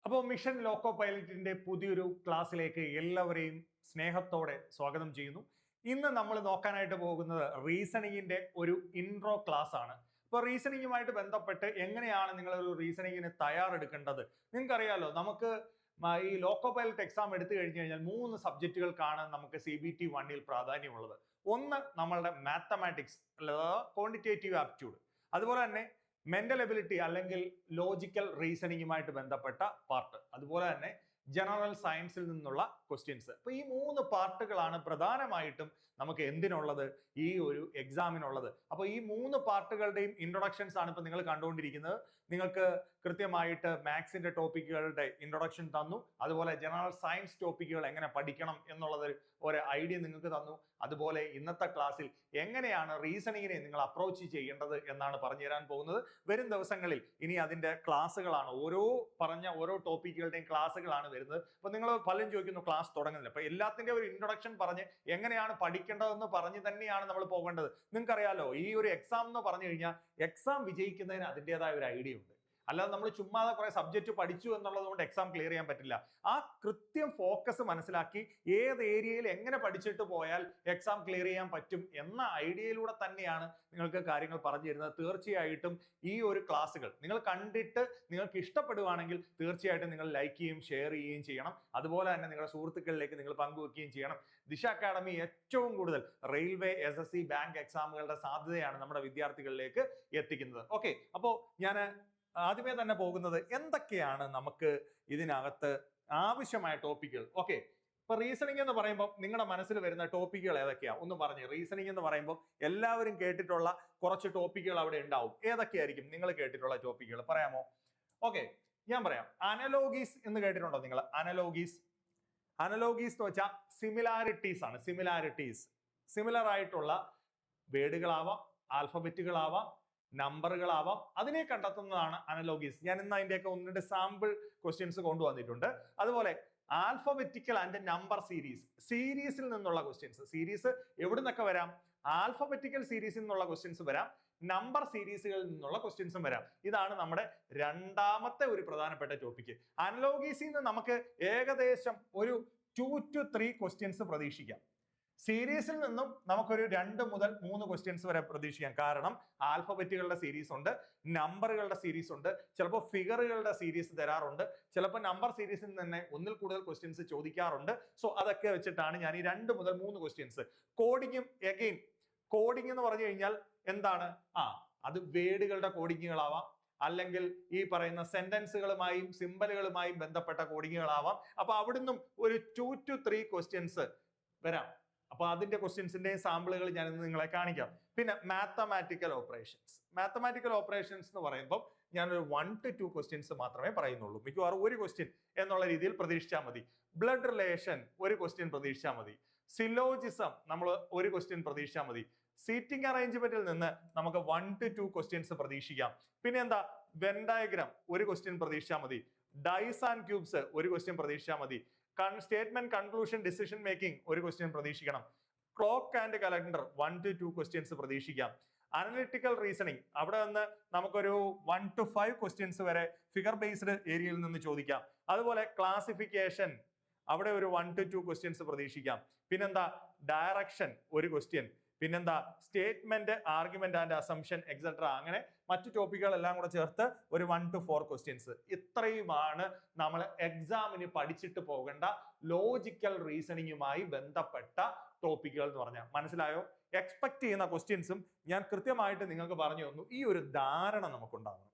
അപ്പോൾ mission loco പൈലറ്റിന്റെ പുതിയൊരു ക്ലാസ്സിലേക്ക് എല്ലാവരെയും സ്നേഹത്തോടെ സ്വാഗതം ചെയ്യുന്നു. ഇന്ന് നമ്മൾ നോക്കാനായിട്ട് പോകുന്നത് റീസണിങ്ങിന്റെ ഒരു ഇൻട്രോ ക്ലാസ് ആണ്. അപ്പോൾ റീസണിങ്ങുമായിട്ട് ബന്ധപ്പെട്ട് എങ്ങനെയാണ് നിങ്ങൾ ഒരു റീസണിങ്ങിന് തയ്യാറെടുക്കേണ്ടത്? നിങ്ങൾക്കറിയാലോ, നമുക്ക് ഈ ലോക്കോ പൈലറ്റ് എക്സാം എടുത്തു കഴിഞ്ഞു കഴിഞ്ഞാൽ 3 സബ്ജക്റ്റുകൾക്കാണ് നമുക്ക് CBT 1-ൽ പ്രാധാന്യമുള്ളത്. ഒന്ന് നമ്മളുടെ മാത്തമാറ്റിക്സ് അഥവാ ക്വാണ്ടിറ്റേറ്റീവ് ആപ്റ്റ്യൂഡ്, അതുപോലെ തന്നെ മെന്റൽ എബിലിറ്റി അല്ലെങ്കിൽ ലോജിക്കൽ റീസണിങ്ങുമായിട്ട് ബന്ധപ്പെട്ട പാർട്ട്, അതുപോലെ തന്നെ ജനറൽ സയൻസിൽ നിന്നുള്ള ക്വസ്റ്റ്യൻസ്. അപ്പൊ ഈ 3 പാർട്ടുകളാണ് പ്രധാനമായിട്ടും നമുക്ക് എന്തിനുള്ളത്, ഈ ഒരു എക്സാമിനുള്ളത്. അപ്പൊ ഈ 3 പാർട്ടുകളുടെയും ഇൻട്രൊഡക്ഷൻസ് ആണ് ഇപ്പൊ നിങ്ങൾ കണ്ടുകൊണ്ടിരിക്കുന്നത്. നിങ്ങൾക്ക് കൃത്യമായിട്ട് മാത്സിന്റെ ടോപ്പിക്കുകളുടെ ഇൻട്രൊഡക്ഷൻ തന്നു, അതുപോലെ ജനറൽ സയൻസ് ടോപ്പിക്കുകൾ എങ്ങനെ പഠിക്കണം എന്നുള്ളത് ഒരു ഐഡിയ നിങ്ങൾക്ക് തന്നു. അതുപോലെ ഇന്നത്തെ ക്ലാസ്സിൽ എങ്ങനെയാണ് റീസണിങ്ങിനെ നിങ്ങൾ അപ്രോച്ച് ചെയ്യേണ്ടത് എന്നാണ് പറഞ്ഞു തരാൻ പോകുന്നത്. വരും ദിവസങ്ങളിൽ ഇനി അതിന്റെ ക്ലാസ്സുകളാണ്, ഓരോ ടോപ്പിക്കുകളുടെയും ക്ലാസ്സുകളാണ് വരുന്നത്. അപ്പൊ നിങ്ങൾ പലരും ചോദിക്കുന്നു ക്ലാസ് തുടങ്ങുന്നില്ല. അപ്പൊ എല്ലാത്തിന്റെ ഒരു ഇൻട്രൊഡക്ഷൻ പറഞ്ഞ് എങ്ങനെയാണ് പഠിക്കേണ്ടതെന്ന് പറഞ്ഞ് തന്നെയാണ് നമ്മൾ പോകേണ്ടത്. നിങ്ങൾക്കറിയാലോ, ഈ ഒരു എക്സാം എന്ന് പറഞ്ഞു കഴിഞ്ഞാൽ എക്സാം വിജയിക്കുന്നതിന് അതിൻ്റെതായ ഒരു ഐഡിയ ഉണ്ട്. അല്ലാതെ നമ്മൾ ചുമ്മാതെ കുറെ സബ്ജക്റ്റ് പഠിച്ചു എന്നുള്ളത് കൊണ്ട് എക്സാം ക്ലിയർ ചെയ്യാൻ പറ്റില്ല. ആ കൃത്യം ഫോക്കസ് മനസ്സിലാക്കി ഏത് ഏരിയയിൽ എങ്ങനെ പഠിച്ചിട്ട് പോയാൽ എക്സാം ക്ലിയർ ചെയ്യാൻ പറ്റും എന്ന ഐഡിയയിലൂടെ തന്നെയാണ് നിങ്ങൾക്ക് കാര്യങ്ങൾ പറഞ്ഞു തരുന്നത്. തീർച്ചയായിട്ടും ഈ ഒരു ക്ലാസ്സുകൾ നിങ്ങൾ കണ്ടിട്ട് നിങ്ങൾക്ക് ഇഷ്ടപ്പെടുവാണെങ്കിൽ തീർച്ചയായിട്ടും നിങ്ങൾ ലൈക്ക് ചെയ്യുകയും ഷെയർ ചെയ്യുകയും ചെയ്യണം. അതുപോലെ തന്നെ നിങ്ങളുടെ സുഹൃത്തുക്കളിലേക്ക് നിങ്ങൾ പങ്കുവെക്കുകയും ചെയ്യണം. ദിശ അക്കാഡമി ഏറ്റവും കൂടുതൽ റെയിൽവേ, SSC, ബാങ്ക് എക്സാമുകളുടെ സാധ്യതയാണ് നമ്മുടെ വിദ്യാർത്ഥികളിലേക്ക് എത്തിക്കുന്നത്. ഓക്കെ, അപ്പോൾ ഞാൻ ആദ്യമേ തന്നെ പോകുന്നത് എന്തൊക്കെയാണ് നമുക്ക് ഇതിനകത്ത് ആവശ്യമായ ടോപ്പിക്കുകൾ. ഓക്കെ, ഇപ്പൊ റീസണിങ് എന്ന് പറയുമ്പോൾ നിങ്ങളുടെ മനസ്സിൽ വരുന്ന ടോപ്പിക്കുകൾ ഏതൊക്കെയാ ഒന്ന് പറഞ്ഞു. റീസണിങ് എന്ന് പറയുമ്പോൾ എല്ലാവരും കേട്ടിട്ടുള്ള കുറച്ച് ടോപ്പിക്കുകൾ അവിടെ ഉണ്ടാവും. ഏതൊക്കെയായിരിക്കും നിങ്ങൾ കേട്ടിട്ടുള്ള ടോപ്പിക്കുകൾ പറയാമോ? ഓക്കെ, ഞാൻ പറയാം. അനലോഗീസ് എന്ന് കേട്ടിട്ടുണ്ടോ നിങ്ങൾ? അനലോഗീസ് എന്ന് വെച്ചാൽ സിമിലാരിറ്റീസ് ആണ്. സിമിലർ ആയിട്ടുള്ള വേർഡുകളാവാം, ആൽഫബറ്റുകളാവാം, നമ്പറുകളാവാം, അതിനെ കണ്ടെത്തുന്നതാണ് അനലോഗീസ്. ഞാൻ ഇന്ന് അതിന്റെയൊക്കെ 1-2 സാമ്പിൾ ക്വസ്റ്റ്യൻസ് കൊണ്ടുവന്നിട്ടുണ്ട്. അതുപോലെ ആൽഫബറ്റിക്കൽ ആൻഡ് നമ്പർ സീരീസിൽ നിന്നുള്ള ക്വസ്റ്റ്യൻസ്. സീരീസ് എവിടെ നിന്നൊക്കെ വരാം? ആൽഫബറ്റിക്കൽ സീരീസിൽ നിന്നുള്ള ക്വസ്റ്റ്യൻസ് വരാം, നമ്പർ സീരീസുകളിൽ നിന്നുള്ള ക്വസ്റ്റ്യൻസും വരാം. ഇതാണ് നമ്മുടെ രണ്ടാമത്തെ ഒരു പ്രധാനപ്പെട്ട ടോപ്പിക്ക്. അനലോഗീസിൽ നിന്ന് നമുക്ക് ഏകദേശം ഒരു 2 to 3 ക്വസ്റ്റ്യൻസ് പ്രതീക്ഷിക്കാം. സീരീസിൽ നിന്നും നമുക്കൊരു 2 മുതൽ 3 ക്വസ്റ്റ്യൻസ് വരെ പ്രതീക്ഷിക്കാം. കാരണം ആൽഫബറ്റുകളുടെ സീരീസ് ഉണ്ട്, നമ്പറുകളുടെ സീരീസ് ഉണ്ട്, ചിലപ്പോൾ ഫിഗറുകളുടെ സീരീസ് തരാറുണ്ട്, ചിലപ്പോൾ നമ്പർ സീരീസിൽ തന്നെ ഒന്നിൽ കൂടുതൽ ക്വസ്റ്റ്യൻസ് ചോദിക്കാറുണ്ട്. സോ അതൊക്കെ വെച്ചിട്ടാണ് ഞാൻ ഈ 2 മുതൽ 3 ക്വസ്റ്റ്യൻസ്. കോഡിംഗ് എന്ന് പറഞ്ഞു കഴിഞ്ഞാൽ എന്താണ്? അത് വേർഡുകളുടെ കോഡിങ്ങുകളാവാം, അല്ലെങ്കിൽ ഈ പറയുന്ന സെന്റൻസുകളുമായും സിമ്പലുകളുമായും ബന്ധപ്പെട്ട കോഡിങ്ങുകളാവാം. അപ്പൊ അവിടുന്ന് ഒരു 2 to 3 ക്വസ്റ്റ്യൻസ് വരാം. അപ്പൊ അതിന്റെ ക്വസ്റ്റ്യൻസിന്റെ സാമ്പിളുകൾ ഞാൻ ഇന്ന് നിങ്ങളെ കാണിക്കാം. പിന്നെ മാത്തമാറ്റിക്കൽ ഓപ്പറേഷൻസ് എന്ന് പറയുമ്പോൾ ഞാനൊരു 1 to 2 ക്വസ്റ്റ്യൻസ് മാത്രമേ പറയുന്നുള്ളൂ. മിക്കവാറും ഒരു ക്വസ്റ്റ്യൻ എന്നുള്ള രീതിയിൽ പ്രതീക്ഷിച്ചാൽ മതി. ബ്ലഡ് റിലേഷൻ ഒരു ക്വസ്റ്റ്യൻ പ്രതീക്ഷിച്ചാൽ മതി. സിലോജിസം നമ്മൾ ഒരു ക്വസ്റ്റ്യൻ പ്രതീക്ഷിച്ചാൽ മതി. സീറ്റിംഗ് അറേഞ്ച്മെന്റിൽ നിന്ന് നമുക്ക് 1 to 2 ക്വസ്റ്റ്യൻസ് പ്രതീക്ഷിക്കാം. പിന്നെ എന്താ? വെൻ ഡയഗ്രാം ഒരു ക്വസ്റ്റ്യൻ പ്രതീക്ഷിച്ചാൽ മതി. ഡൈസ് ആൻഡ് ക്യൂബ്സ് ഒരു ക്വസ്റ്റ്യൻ പ്രതീക്ഷിച്ചാൽ മതി. സ്റ്റേറ്റ്മെന്റ്, കൺക്ലൂഷൻ, ഡിസിഷൻ മേക്കിംഗ് ഒരു ക്വസ്റ്റ്യൻ പ്രതീക്ഷിക്കണം. Clock and calendar 1 to 2 questions പ്രതീക്ഷിക്കാം. അനലിറ്റിക്കൽ റീസണിങ് അവിടെ നിന്ന് നമുക്കൊരു 1 to 5 ക്വസ്റ്റ്യൻസ് വരെ ഫിഗർ ബേസ്ഡ് ഏരിയയിൽ നിന്ന് ചോദിക്കാം. അതുപോലെ ക്ലാസിഫിക്കേഷൻ അവിടെ ഒരു 1 to 2 ക്വസ്റ്റ്യൻസ് പ്രതീക്ഷിക്കാം. പിന്നെന്താ? ഡയറക്ഷൻ ഒരു ക്വസ്റ്റ്യൻ. പിന്നെന്താ? Statement, argument and assumption etcetera. അങ്ങനെ മറ്റു ടോപ്പിക്കുകളെല്ലാം കൂടെ ചേർത്ത് ഒരു 1 to 4 ക്വസ്റ്റ്യൻസ്. ഇത്രയുമാണ് നമ്മൾ എക്സാമിന് പഠിച്ചിട്ട് പോകേണ്ട ലോജിക്കൽ റീസണിങ്ങുമായി ബന്ധപ്പെട്ട ടോപ്പിക്കുകൾ എന്ന് പറഞ്ഞാൽ. മനസ്സിലായോ? എക്സ്പെക്ട് ചെയ്യുന്ന ക്വസ്റ്റ്യൻസും ഞാൻ കൃത്യമായിട്ട് നിങ്ങൾക്ക് പറഞ്ഞു തന്നു. ഈ ഒരു ധാരണ നമുക്കുണ്ടാകണം.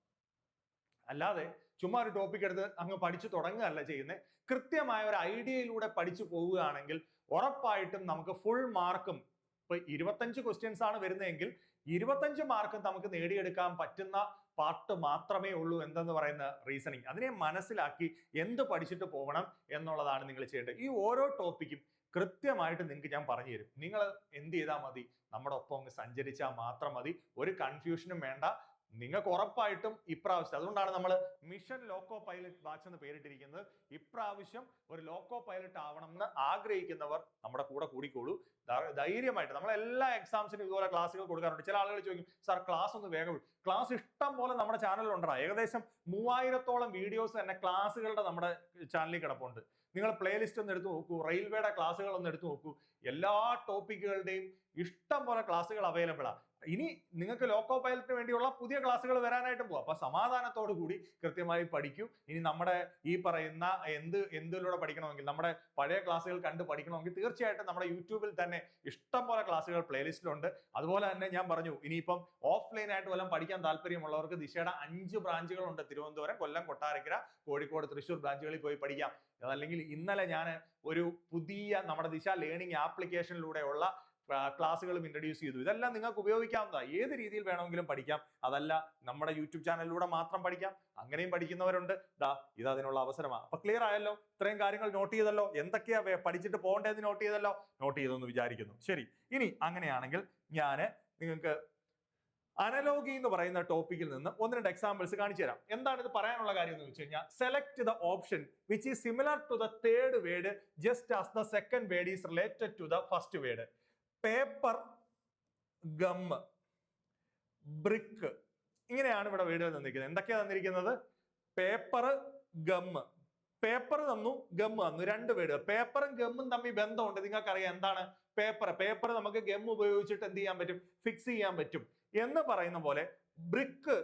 അല്ലാതെ ചുമ്മാ ഒരു ടോപ്പിക് എടുത്ത് അങ്ങ് പഠിച്ചു തുടങ്ങുകയല്ല ചെയ്യുന്നത്. കൃത്യമായ ഒരു ഐഡിയയിലൂടെ പഠിച്ചു പോവുകയാണെങ്കിൽ ഉറപ്പായിട്ടും നമുക്ക് ഫുൾ മാർക്കും, ഇപ്പൊ 25 ക്വസ്റ്റ്യൻസ് ആണ് വരുന്നതെങ്കിൽ 25 മാർക്കും നമുക്ക് നേടിയെടുക്കാൻ പറ്റുന്ന പാർട്ട് മാത്രമേ ഉള്ളൂ. എന്തെന്ന് പറയുന്ന റീസണിങ്. അതിനെ മനസ്സിലാക്കി എന്ത് പഠിച്ചിട്ട് പോകണം എന്നുള്ളതാണ് നിങ്ങൾ ചെയ്യേണ്ടത്. ഈ ഓരോ ടോപ്പിക്കും കൃത്യമായിട്ട് നിങ്ങൾക്ക് ഞാൻ പറഞ്ഞു തരും. നിങ്ങൾ എന്ത് ചെയ്താൽ മതി? നമ്മുടെ ഒപ്പം അങ്ങ് സഞ്ചരിച്ചാൽ മാത്രം മതി. ഒരു കൺഫ്യൂഷനും വേണ്ട. നിങ്ങൾക്ക് ഉറപ്പായിട്ടും ഇപ്രാവശ്യം, അതുകൊണ്ടാണ് നമ്മൾ മിഷൻ ലോക്കോ പൈലറ്റ് ബാച്ച് എന്ന് പേരിട്ടിരിക്കുന്നത്. ഇപ്രാവശ്യം ഒരു ലോക്കോ പൈലറ്റ് ആവണം എന്ന് ആഗ്രഹിക്കുന്നവർ നമ്മുടെ കൂടെ കൂടിക്കോളൂ. ധൈര്യമായിട്ട് നമ്മൾ എല്ലാ എക്സാംസിനും ഇതുപോലെ ക്ലാസ്സുകൾ കൊടുക്കാറുണ്ട്. ചില ആളുകൾ ചോദിക്കും, സാർ ക്ലാസ് ഒന്ന് വേഗം. ക്ലാസ് ഇഷ്ടം പോലെ നമ്മുടെ ചാനലിൽ ഉണ്ടാ, ഏകദേശം 3000-ഓളം വീഡിയോസ് തന്നെ ക്ലാസ്സുകളുടെ നമ്മുടെ ചാനലിൽ കിടപ്പുണ്ട്. നിങ്ങൾ പ്ലേലിസ്റ്റ് ഒന്ന് എടുത്തു നോക്കൂ, റെയിൽവേയുടെ ക്ലാസ്സുകൾ ഒന്ന് എടുത്തു നോക്കൂ, എല്ലാ ടോപ്പിക്കുകളുടെയും ഇഷ്ടം പോലെ ക്ലാസ്സുകൾ അവൈലബിൾ ആണ്. ഇനി നിങ്ങൾക്ക് ലോക്കോ പൈലറ്റിന് വേണ്ടിയുള്ള പുതിയ ക്ലാസ്സുകൾ വരാനായിട്ടും പോവാം. അപ്പൊ സമാധാനത്തോടു കൂടി കൃത്യമായി പഠിക്കൂ. ഇനി നമ്മുടെ ഈ പറയുന്ന എന്തിലൂടെ പഠിക്കണമെങ്കിൽ, നമ്മുടെ പഴയ ക്ലാസ്സുകൾ കണ്ട് പഠിക്കണമെങ്കിൽ തീർച്ചയായിട്ടും നമ്മുടെ യൂട്യൂബിൽ തന്നെ ഇഷ്ടം പോലെ ക്ലാസ്സുകൾ പ്ലേലിസ്റ്റിലുണ്ട്. അതുപോലെ തന്നെ ഞാൻ പറഞ്ഞു, ഇനിയിപ്പം ഓഫ്ലൈൻ ആയിട്ട് വല്ലതും പഠിക്കാൻ താല്പര്യമുള്ളവർക്ക് ദിശയുടെ 5 ബ്രാഞ്ചുകളുണ്ട്. തിരുവനന്തപുരം, കൊല്ലം, കൊട്ടാരക്കര, കോഴിക്കോട്, തൃശ്ശൂർ ബ്രാഞ്ചുകളിൽ പോയി പഠിക്കാം. അതല്ലെങ്കിൽ ഇന്നലെ ഞാൻ ഒരു പുതിയ നമ്മുടെ ദിശ ലേണിംഗ് ആപ്ലിക്കേഷനിലൂടെയുള്ള ക്ലാസ്സുകളും ഇൻട്രൊഡ്യൂസ് ചെയ്തു. ഇതെല്ലാം നിങ്ങൾക്ക് ഉപയോഗിക്കാവുന്നതാണ്. ഏത് രീതിയിൽ വേണമെങ്കിലും പഠിക്കാം. അതല്ല നമ്മുടെ യൂട്യൂബ് ചാനലിലൂടെ മാത്രം പഠിക്കാം, അങ്ങനെയും പഠിക്കുന്നവരുണ്ട്. ഇത് അതിനുള്ള അവസരമാണ്. അപ്പൊ ക്ലിയർ ആയല്ലോ? ഇത്രയും കാര്യങ്ങൾ നോട്ട് ചെയ്തല്ലോ? എന്തൊക്കെയാ പഠിച്ചിട്ട് പോകേണ്ടതെന്ന് നോട്ട് ചെയ്തല്ലോ? നോട്ട് ചെയ്തെന്ന് വിചാരിക്കുന്നു. ശരി, ഇനി അങ്ങനെയാണെങ്കിൽ ഞാൻ നിങ്ങൾക്ക് അനലോഗി എന്ന് പറയുന്ന ടോപ്പിക്കിൽ നിന്ന് 1-2 എക്സാമ്പിൾസ് കാണിച്ചു തരാം. എന്താണ് ഇത് പറയാനുള്ള കാര്യം എന്ന് വെച്ച് കഴിഞ്ഞാൽ, select the option which is similar to the third word just as the second word is related to the first word. Paper, gum, brick, ഇങ്ങനെയാണ് ഇവിടെ വേർഡുകൾ തന്നിരിക്കുന്നത്. എന്തൊക്കെയാണ് തന്നിരിക്കുന്നത്? Paper, gum. പേപ്പർ തന്നു, ഗം തന്നു, 2 വേർഡുകൾ. പേപ്പറും ഗമ്മും തമ്മിൽ ബന്ധമുണ്ട്. നിങ്ങൾക്കറിയാം എന്താണ് പേപ്പർ നമുക്ക് ഗം ഉപയോഗിച്ചിട്ട് എന്ത് ചെയ്യാൻ പറ്റും? ഫിക്സ് ചെയ്യാൻ പറ്റും എന്ന് പറയുന്ന പോലെ ബ്രിക്ക്.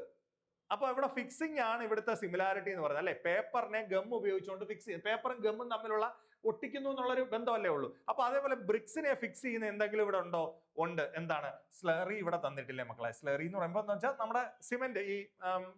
അപ്പൊ ഇവിടെ ഫിക്സിംഗ് ആണ് ഇവിടുത്തെ സിമിലാരിറ്റി എന്ന് പറയുന്നത്, അല്ലെ? പേപ്പറിനെ ഗം ഉപയോഗിച്ചുകൊണ്ട് ഫിക്സ് ചെയ്യും. പേപ്പറും ഗമ്മും തമ്മിലുള്ള ഒട്ടിക്കുന്നു എന്നുള്ളൊരു ബന്ധമല്ലേ ഉള്ളൂ. അപ്പൊ അതേപോലെ ബ്രിക്സിനെ ഫിക്സ് ചെയ്യുന്ന എന്തെങ്കിലും ഇവിടെ ഉണ്ടോ? ഉണ്ട്. എന്താണ്? സ്ലറി ഇവിടെ തന്നിട്ടില്ലേ മക്കളെ? സ്ലറി എന്ന് പറയുമ്പോൾ എന്താ വെച്ചാൽ നമ്മുടെ സിമെന്റ്, ഈ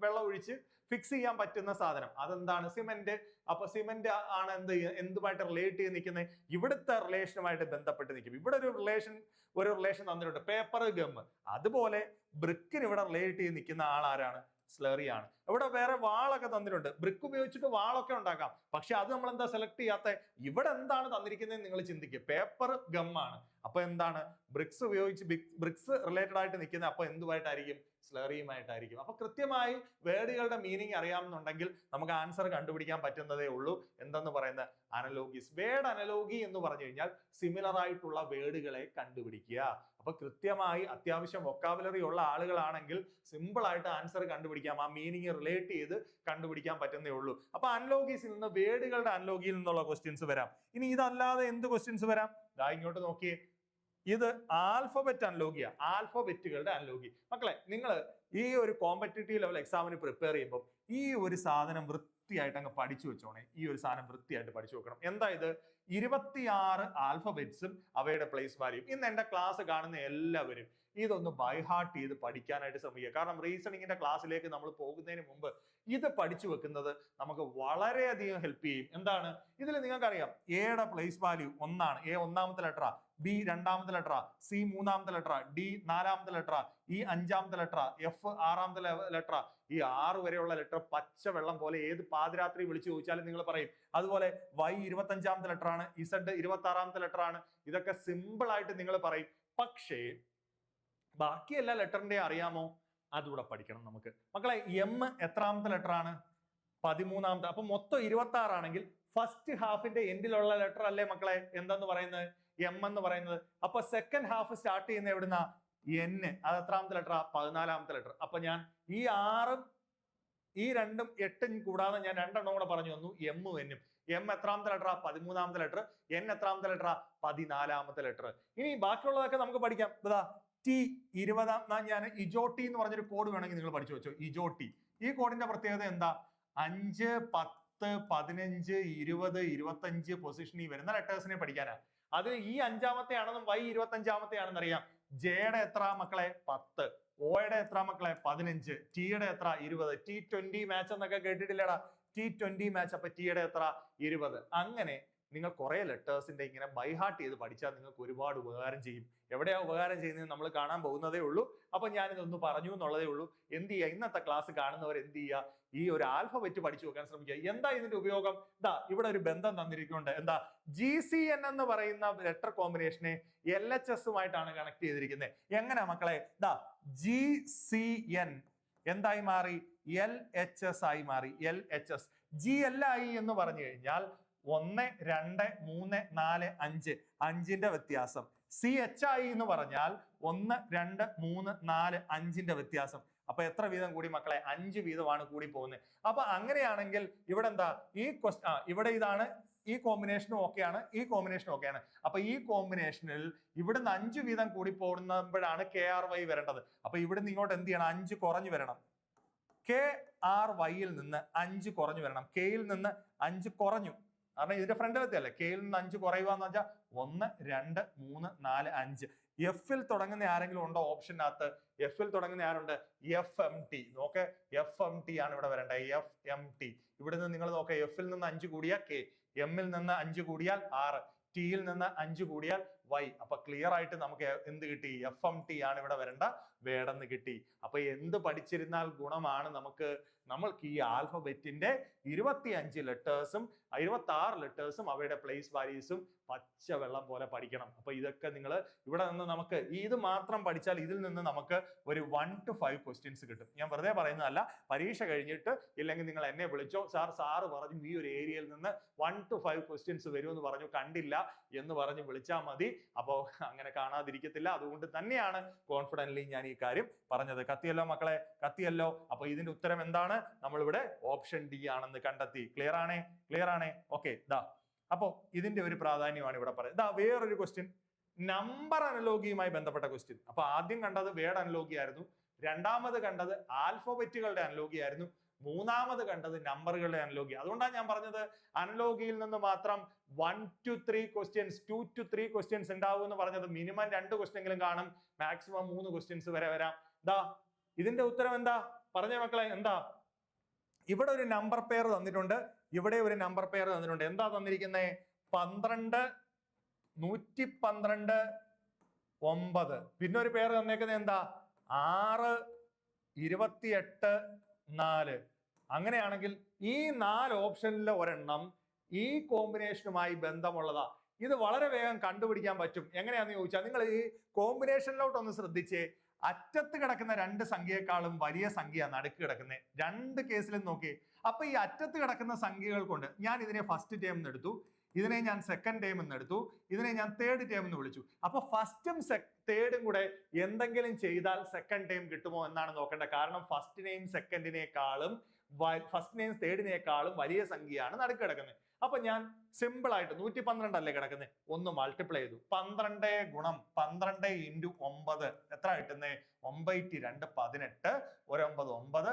വെള്ളം ഒഴിച്ച് ഫിക്സ് ചെയ്യാൻ പറ്റുന്ന സാധനം, അതെന്താണ്? സിമെന്റ്. അപ്പൊ സിമെന്റ് ആണ് എന്തുമായിട്ട് റിലേറ്റ് ചെയ്ത് നിൽക്കുന്നത്? ഇവിടുത്തെ റിലേഷനുമായിട്ട് ബന്ധപ്പെട്ട് നിൽക്കും. ഇവിടെ ഒരു റിലേഷൻ തന്നിട്ടുണ്ട്, പേപ്പർ, ഗം. അതുപോലെ ബ്രിക്കിന് ഇവിടെ റിലേറ്റ് ചെയ്ത് നിൽക്കുന്ന ആളാരാണ്? സ്ലറി ആണ്. ഇവിടെ വേറെ വാളൊക്കെ തന്നിട്ടുണ്ട്. ബ്രിക്ക് ഉപയോഗിച്ചിട്ട് വാളൊക്കെ ഉണ്ടാക്കാം. പക്ഷെ അത് നമ്മൾ എന്താ സെലക്ട് ചെയ്യാത്ത? ഇവിടെ എന്താണ് തന്നിരിക്കുന്നത് നിങ്ങൾ ചിന്തിക്കുക. പേപ്പർ, ഗം ആണ്. അപ്പൊ എന്താണ്? ബ്രിക്സ് ഉപയോഗിച്ച് ബ്രിക്സ് റിലേറ്റഡ് ആയിട്ട് നിൽക്കുന്നത്. അപ്പൊ എന്തുമായിട്ടായിരിക്കും? സ്ലറിയുമായിട്ടായിരിക്കും. അപ്പൊ കൃത്യമായി വേർഡുകളുടെ മീനിങ് അറിയാമെന്നുണ്ടെങ്കിൽ നമുക്ക് ആൻസർ കണ്ടുപിടിക്കാൻ പറ്റുന്നതേ ഉള്ളൂ. എന്തെന്ന് പറയുന്നത്? അനലോഗീസ്. വേർഡ് അനലോഗി എന്ന് പറഞ്ഞു കഴിഞ്ഞാൽ സിമിലർ ആയിട്ടുള്ള വേർഡുകളെ കണ്ടുപിടിക്കുക. അപ്പൊ കൃത്യമായി അത്യാവശ്യം വൊക്കാബുലറി ഉള്ള ആളുകളാണെങ്കിൽ സിമ്പിൾ ആയിട്ട് ആൻസർ കണ്ടുപിടിക്കാം. ആ മീനിങ് റിലേറ്റ് ചെയ്ത് കണ്ടുപിടിക്കാൻ പറ്റുന്നേ ഉള്ളൂ. അപ്പൊ അനലോഗീസിൽ നിന്ന്, വേർഡുകളുടെ അനലോഗിയിൽ നിന്നുള്ള ക്വസ്റ്റ്യൻസ് വരാം. ഇനി ഇതല്ലാതെ എന്ത് ക്വസ്റ്റ്യൻസ് വരാം? ഇങ്ങോട്ട് നോക്കിയേ. ഇത് ആൽഫബറ്റ് അനലോഗിയ, ആൽഫബറ്റുകളുടെ അനലോഗി. മക്കളെ, നിങ്ങൾ ഈ ഒരു കോമ്പറ്റേറ്റീവ് ലെവൽ എക്സാമിന് പ്രിപ്പയർ ചെയ്യുമ്പോൾ ഈ ഒരു സാധനം വൃത്തിയായിട്ട് അങ്ങ് പഠിച്ചു വെച്ചോണേ. ഈ ഒരു സാധനം വൃത്തിയായിട്ട് പഠിച്ചു വെക്കണം. എന്താ ഇത്? 26 ആൽഫബറ്റ്സും അവയുടെ പ്ലേസ് വാല്യൂം. ഇന്ന് എന്റെ ക്ലാസ് കാണുന്ന എല്ലാവരും ഇതൊന്ന് ബൈഹാർട്ട് ചെയ്ത് പഠിക്കാനായിട്ട് ശ്രമിക്കുക. കാരണം റീസണിങ്ങിന്റെ ക്ലാസ്സിലേക്ക് നമ്മൾ പോകുന്നതിന് മുമ്പ് ഇത് പഠിച്ചു വെക്കുന്നത് നമുക്ക് വളരെയധികം ഹെൽപ്പ് ചെയ്യും. എന്താണ്? ഇതിൽ നിങ്ങൾക്കറിയാം എയുടെ പ്ലേസ് വാല്യൂ 1 ആണ്. എ 1ാമത്തെ ലെറ്ററാ, ബി 2ാമത്തെ ലെറ്ററാ, സി 3ാമത്തെ ലെറ്ററാ, ഡി 4ാമത്തെ ലെറ്ററാ, ഇ 5ാമത്തെ ലെറ്ററാ, എഫ് 6ാമത്തെ ലെറ്ററാ. ഈ 6 വരെയുള്ള ലെറ്റർ പച്ച വെള്ളം പോലെ ഏത് പാതിരാത്രി വിളിച്ചു ചോദിച്ചാലും നിങ്ങൾ പറയും. അതുപോലെ വൈ 25ാമത്തെ ലെറ്റർ ആണ്, ഇസഡ് 26ാമത്തെ ലെറ്റർ ആണ്. ഇതൊക്കെ സിമ്പിൾ ആയിട്ട് നിങ്ങൾ പറയും. പക്ഷേ ബാക്കി എല്ലാ ലെറ്ററിന്റെയും അറിയാമോ? അതുകൂടെ പഠിക്കണം നമുക്ക്. മക്കളെ, എം എത്രാമത്തെ ലെറ്റർ ആണ്? 13ാമത്തെ. അപ്പൊ മൊത്തം 26 ആണെങ്കിൽ ഫസ്റ്റ് ഹാഫിന്റെ എൻഡിലുള്ള ലെറ്റർ അല്ലേ മക്കളെ എന്തെന്ന് പറയുന്നത്? എം എന്ന് പറയുന്നത്. അപ്പൊ സെക്കൻഡ് ഹാഫ് സ്റ്റാർട്ട് ചെയ്യുന്ന എവിടുന്ന? എൻ. അത് എത്രാമത്തെ ലെറ്ററാ? 14ാമത്തെ ലെറ്റർ. അപ്പൊ ഞാൻ ഈ 6ഉം ഈ 2ഉം 8ഉം കൂടാതെ ഞാൻ 2 എണ്ണം കൂടെ പറഞ്ഞു വന്നു, എമ്മും എന്നും. എം എത്രാമത്തെ ലെറ്ററാ? 13ാമത്തെ ലെറ്റർ. എൻ എത്രാമത്തെ ലെറ്ററാ? 14ാമത്തെ ലെറ്റർ. ഇനി ബാക്കിയുള്ളതൊക്കെ നമുക്ക് പഠിക്കാം. ഇതാ ടി 20. ഞാൻ ഇജോട്ടി എന്ന് പറഞ്ഞൊരു കോഡ് വേണമെങ്കിൽ നിങ്ങൾ പഠിച്ചു വെച്ചോ. ഇജോട്ടി. ഈ കോഡിന്റെ പ്രത്യേകത എന്താ? 5, 10, 15, 20, 25 പൊസിഷനിൽ വരുന്ന ലെറ്റേഴ്സിനെ പഠിക്കാനാ. അത് ഈ 5ാമത്തെ ആണെന്നും വൈ 25ാമത്തെ ആണെന്ന് അറിയാം. ജെയുടെ എത്ര മക്കളെ? 10. ഓയുടെ എത്ര മക്കളെ? 15. ടിയുടെ എത്ര? 20. T20 മാച്ച് എന്നൊക്കെ കേട്ടിട്ടില്ലടാ? T20 match. അപ്പൊ ടിയുടെ എത്ര? 20. അങ്ങനെ നിങ്ങൾ കുറെ ലെറ്റേഴ്സിന്റെ ഇങ്ങനെ ബൈഹാർട്ട് ചെയ്ത് പഠിച്ചാൽ നിങ്ങൾക്ക് ഒരുപാട് ഉപകാരം ചെയ്യും. എവിടെയാ ഉപകാരം ചെയ്യുന്നത് നമ്മൾ കാണാൻ പോകുന്നതേ ഉള്ളൂ. അപ്പൊ ഞാനിതൊന്ന് പറഞ്ഞു എന്നുള്ളതേ ഉള്ളൂ. എന്ത് ചെയ്യുക? ഇന്നത്തെ ക്ലാസ് കാണുന്നവർ എന്ത് ചെയ്യുക? ഈ ഒരു ആൽഫബറ്റ് പഠിച്ചു വെക്കാൻ ശ്രമിക്കുക. എന്താ ഇതിന്റെ ഉപയോഗം? ഇവിടെ ഒരു ബന്ധം തന്നിരിക്കുന്നുണ്ട്. എന്താ? GCN എന്ന് പറയുന്ന ലെറ്റർ കോമ്പിനേഷനെ LHS കണക്ട് ചെയ്തിരിക്കുന്നത്. എങ്ങനെയാ മക്കളെ? GCN എന്തായി മാറി? LHS ആയി മാറി. LHS. GLI എന്ന് പറഞ്ഞു കഴിഞ്ഞാൽ 1, 2, 3, 4, 5 5ന്റെ വ്യത്യാസം. CHI എന്ന് പറഞ്ഞാൽ 1, 2, 3, 4, 5ന്റെ വ്യത്യാസം. അപ്പൊ എത്ര വീതം കൂടി മക്കളെ? 5 വീതമാണ് കൂടി പോകുന്നത്. അപ്പൊ അങ്ങനെയാണെങ്കിൽ ഇവിടെ എന്താ ഈ ഇവിടെ ഇതാണ്, ഈ കോമ്പിനേഷനും ഓക്കെയാണ്, ഈ കോമ്പിനേഷനും ഓക്കെയാണ്. അപ്പൊ ഈ കോമ്പിനേഷനിൽ ഇവിടുന്ന് 5 വീതം കൂടി പോകുമ്പോഴാണ് KRY വരേണ്ടത്. അപ്പൊ ഇവിടുന്ന് ഇങ്ങോട്ട് എന്ത് ചെയ്യണം? 5 കുറഞ്ഞു വരണം. KRYയിൽ നിന്ന് 5 കുറഞ്ഞു വരണം. കെയിൽ നിന്ന് 5 കുറഞ്ഞു. കാരണം ഇതിന്റെ ഫ്രണ്ടിലത്തെ അല്ലേ, കെയിൽ നിന്ന് 5 കുറയുക എന്ന് വെച്ചാൽ 1, 2, 3, 4, 5. എഫിൽ തുടങ്ങുന്ന ആരെങ്കിലും ഉണ്ടോ ഓപ്ഷനകത്ത്? എഫിൽ തുടങ്ങുന്ന ആരുണ്ട്? FMT. നോക്കെ, FMT ആണ് ഇവിടെ വരേണ്ടത്. FMT. ഇവിടെ നിന്ന് നിങ്ങൾ നോക്കുക, എഫിൽ നിന്ന് 5 കൂടിയാൽ K, എമ്മിൽ നിന്ന് 5 കൂടിയാൽ R, ടിയിൽ നിന്ന് 5 കൂടിയാൽ Y. അപ്പൊ ക്ലിയർ ആയിട്ട് നമുക്ക് എന്ത് കിട്ടി? FMT ആണ് ഇവിടെ വരേണ്ട വേടെന്ന് കിട്ടി. അപ്പൊ എന്ത് പഠിച്ചിരുന്നാൽ ഗുണമാണ് നമ്മൾക്ക് ഈ ആൽഫബറ്റിന്റെ 25 ലെറ്റേഴ്സും 26 ലെറ്റേഴ്സും അവയുടെ പ്ലേസ് വാല്യൂസും പച്ച വെള്ളം പോലെ പഠിക്കണം. അപ്പൊ ഇതൊക്കെ നിങ്ങൾ ഇവിടെ നിന്ന് നമുക്ക് ഇത് മാത്രം പഠിച്ചാൽ ഇതിൽ നിന്ന് നമുക്ക് ഒരു 1 to 5 ക്വസ്റ്റ്യൻസ് കിട്ടും. ഞാൻ വെറുതെ പറയുന്നതല്ല, പരീക്ഷ കഴിഞ്ഞിട്ട് ഇല്ലെങ്കിൽ നിങ്ങൾ എന്നെ വിളിച്ചോ, സാറ് പറഞ്ഞു ഈ ഒരു ഏരിയയിൽ നിന്ന് 1 to 5 ക്വസ്റ്റ്യൻസ് വരുമെന്ന് പറഞ്ഞു, കണ്ടില്ല എന്ന് പറഞ്ഞ് വിളിച്ചാൽ മതി. അപ്പോൾ അങ്ങനെ കാണാതിരിക്കത്തില്ല. അതുകൊണ്ട് തന്നെയാണ് കോൺഫിഡന്റ്ലി ഞാൻ ഈ കാര്യം പറഞ്ഞത്. കത്തിയല്ലോ മക്കളെ? കത്തിയല്ലോ. അപ്പൊ ഇതിന്റെ ഉത്തരം എന്താണ്? നമ്മളിവിടെ ഓപ്ഷൻ ഡി ആണെന്ന് കണ്ടെത്തി. ക്ലിയർ ആണേ? ഓക്കെ. അപ്പോ ഇതിന്റെ ഒരു പ്രാധാന്യമാണ് ഇവിടെ പറയുന്നത്. വേറൊരു ക്വസ്റ്റ്യൻ, നമ്പർ അനലോഗിയുമായി ബന്ധപ്പെട്ട ക്വസ്റ്റ്യൻ. അപ്പൊ ആദ്യം കണ്ടത് വേർഡ് അനലോഗി ആയിരുന്നു, രണ്ടാമത് കണ്ടത് ആൽഫബറ്റുകളുടെ അനലോഗി ആയിരുന്നു, മൂന്നാമത് കണ്ടത് നമ്പറുകളുടെ അനലോഗി. അതുകൊണ്ടാണ് ഞാൻ പറഞ്ഞത് അനലോഗിയിൽ നിന്ന് മാത്രം 1 to 3 ക്വസ്റ്റ്യൻസ്, 2 to 3 ക്വസ്റ്റ്യൻസ് ഉണ്ടാവും എന്ന് പറഞ്ഞത്. മിനിമം 2 ക്വസ്റ്റ്യൻ എങ്കിലും കാണും, മാക്സിമം 3 ക്വസ്റ്റ്യൻസ് വരെ വരാം. ഇതിന്റെ ഉത്തരം എന്താ? പറഞ്ഞേ മക്കളെ, എന്താ? ഇവിടെ ഒരു നമ്പർ പെയർ തന്നിട്ടുണ്ട്, ഇവിടെ ഒരു നമ്പർ പെയർ തന്നിട്ടുണ്ട്. എന്താ തന്നിരിക്കുന്നത്? 12, 112, 9. പിന്നെ ഒരു പെയർ തന്നേക്കുന്നത് എന്താ? 6, 28, 4. അങ്ങനെയാണെങ്കിൽ ഈ 4 ഓപ്ഷനിലെ ഒരെണ്ണം ഈ കോമ്പിനേഷനുമായി ബന്ധമുള്ളതാ. ഇത് വളരെ വേഗം കണ്ടുപിടിക്കാൻ പറ്റും. എങ്ങനെയാണെന്ന് ചോദിച്ചാൽ നിങ്ങൾ ഈ കോമ്പിനേഷനിലോട്ട് ഒന്ന് ശ്രദ്ധിച്ചേ. അറ്റത്ത് കിടക്കുന്ന 2 സംഖ്യയെക്കാളും വലിയ സംഖ്യ നടുക്ക് കിടക്കുന്നത്. 2 കേസിലും നോക്കി. അപ്പൊ ഈ അറ്റത്ത് കിടക്കുന്ന സംഖ്യകൾ കൊണ്ട് ഞാൻ ഇതിനെ ഫസ്റ്റ് ടേം എന്ന് എടുത്തു, ഇതിനെ ഞാൻ സെക്കൻഡ് ടേം എന്ന് എടുത്തു, ഇതിനെ ഞാൻ തേർഡ് ടേം എന്ന് വിളിച്ചു. അപ്പൊ ഫസ്റ്റും തേർഡും കൂടെ എന്തെങ്കിലും ചെയ്താൽ സെക്കൻഡ് ടേം കിട്ടുമോ എന്നാണ് നോക്കേണ്ടത്. കാരണം ഫസ്റ്റിനെയും തേർഡിനേക്കാളും വലിയ സംഖ്യയാണ് നടുക്ക് കിടക്കുന്നത്. അപ്പൊ ഞാൻ സിമ്പിൾ ആയിട്ട് 112 അല്ലേ കിടക്കുന്നത്, ഒന്ന് മൾട്ടിപ്ലൈ ചെയ്തു. 12 ഗുണം 12 ഇൻറ്റു 9 എത്ര കിട്ടുന്നത്? 9 2 18, 1 9 9